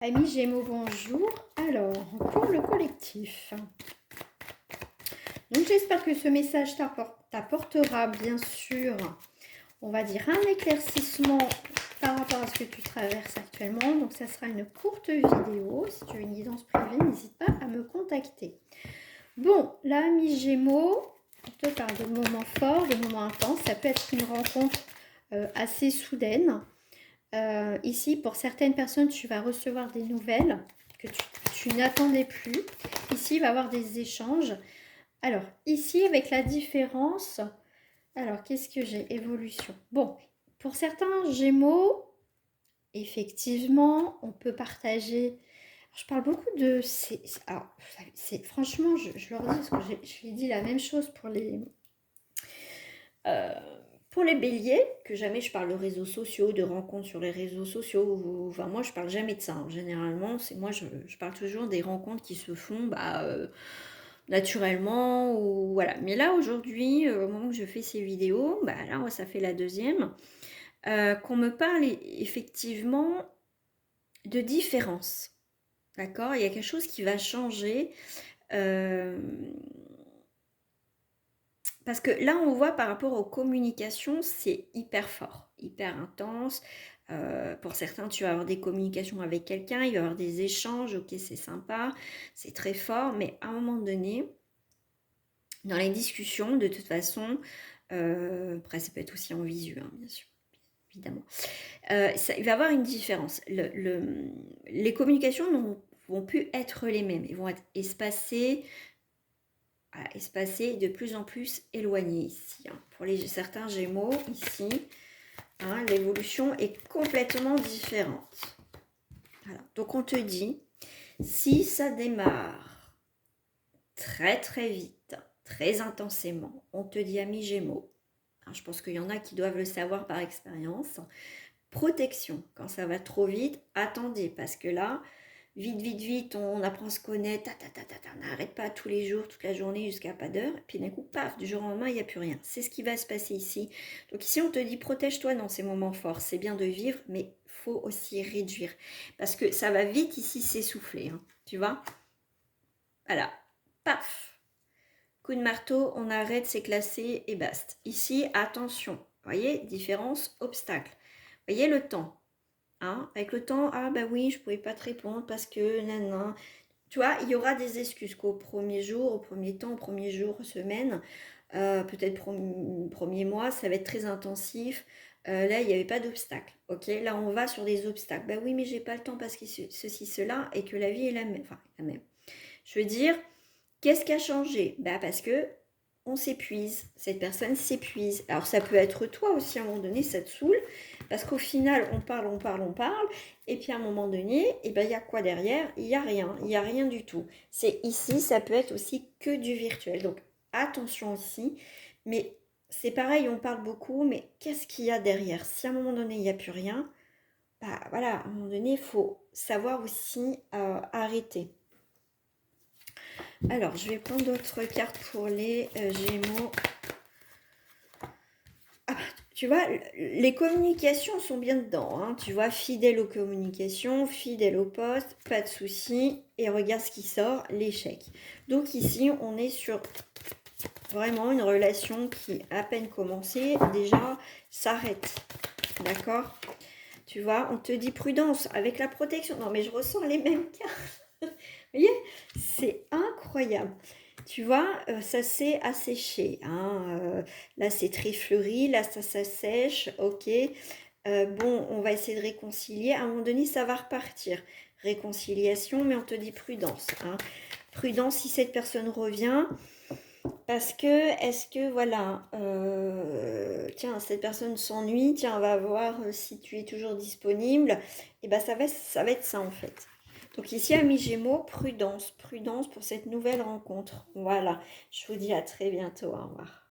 Amis Gémeaux, bonjour. Alors, pour le collectif. Donc, j'espère que ce message t'apportera, bien sûr, on va dire, un éclaircissement par rapport à ce que tu traverses actuellement. Donc, ça sera une courte vidéo. Si tu as une guidance privée, n'hésite pas à me contacter. Bon, là, amis Gémeaux, on te parle de moments forts, de moments intenses. Ça peut être une rencontre assez soudaine. Ici, pour certaines personnes, tu vas recevoir des nouvelles que tu n'attendais plus. Ici, il va y avoir des échanges. Alors, ici, avec la différence, alors, qu'est-ce que j'ai? Évolution. Bon, pour certains Gémeaux, effectivement, on peut partager. Je parle beaucoup de... Alors, franchement, je leur dis, parce que je lui dis la même chose euh, pour les béliers, que jamais je parle de réseaux sociaux, de rencontres sur les réseaux sociaux, enfin moi je parle jamais de ça, hein. Généralement, c'est moi je parle toujours des rencontres qui se font naturellement, ou voilà. Mais là aujourd'hui, au moment que je fais ces vidéos, là ça fait la deuxième, qu'on me parle effectivement de différence. D'accord? Il y a quelque chose qui va changer. Parce que là, on voit par rapport aux communications, c'est hyper fort, hyper intense. Pour certains, tu vas avoir des communications avec quelqu'un, il va y avoir des échanges, ok, c'est sympa, c'est très fort, mais à un moment donné, dans les discussions, de toute façon, après ça peut être aussi en visu, hein, bien sûr, évidemment, il va y avoir une différence. Les communications vont plus être les mêmes, ils vont être espacées, espacé et de plus en plus éloigné ici. Hein. Pour certains Gémeaux, ici, hein, l'évolution est complètement différente. Voilà. Donc on te dit, si ça démarre très très vite, très intensément, on te dit ami Gémeaux, hein, je pense qu'il y en a qui doivent le savoir par expérience, protection, quand ça va trop vite, attendez, parce que là, vite, vite, vite, on apprend à se connaître, on n'arrête pas tous les jours, toute la journée, jusqu'à pas d'heure, et puis d'un coup, paf, du jour au lendemain, il n'y a plus rien. C'est ce qui va se passer ici. Donc ici, on te dit, protège-toi dans ces moments forts. C'est bien de vivre, mais faut aussi réduire. Parce que ça va vite ici s'essouffler, hein, tu vois. Voilà, paf, coup de marteau, on arrête, c'est classé, et basta. Ici, attention, vous voyez, différence, obstacle. Vous voyez le temps. Hein, avec le temps, ah bah oui, je pouvais pas te répondre parce que nan. Tu vois, il y aura des excuses qu'au premier jour, au premier temps, au premier jour, semaine, peut-être premier mois, ça va être très intensif. Là, il n'y avait pas d'obstacle. Ok, là, on va sur des obstacles. Bah oui, mais j'ai pas le temps parce que ceci, cela, et que la vie est la même. Enfin, la même. Je veux dire, qu'est-ce qui a changé? Parce que on s'épuise, cette personne s'épuise. Alors ça peut être toi aussi à un moment donné, ça te saoule, parce qu'au final on parle, et puis à un moment donné, il y a quoi derrière? Il n'y a rien du tout. C'est ici, ça peut être aussi que du virtuel. Donc attention aussi, mais c'est pareil, on parle beaucoup, mais qu'est-ce qu'il y a derrière? Si à un moment donné il n'y a plus rien, voilà, à un moment donné, il faut savoir aussi arrêter. Alors, je vais prendre d'autres cartes pour les Gémeaux. Ah, tu vois, les communications sont bien dedans. Hein, tu vois, fidèle aux communications, fidèle au poste, pas de souci. Et regarde ce qui sort, l'échec. Donc ici, on est sur vraiment une relation qui, à peine commencée, déjà s'arrête. D'accord? Tu vois, on te dit prudence avec la protection. Non, mais je ressens les mêmes cartes. Vous voyez, c'est incroyable. Tu vois, ça s'est asséché. Hein, là, c'est très fleuri. Là, ça s'assèche. Ok. Bon, on va essayer de réconcilier. À un moment donné, ça va repartir. Réconciliation, mais on te dit prudence. Hein. Prudence si cette personne revient. Parce que, est-ce que, voilà, tiens, cette personne s'ennuie. Tiens, on va voir si tu es toujours disponible. Et ça va être ça, en fait. Donc ici, amis Gémeaux, prudence, prudence pour cette nouvelle rencontre. Voilà, je vous dis à très bientôt, au revoir.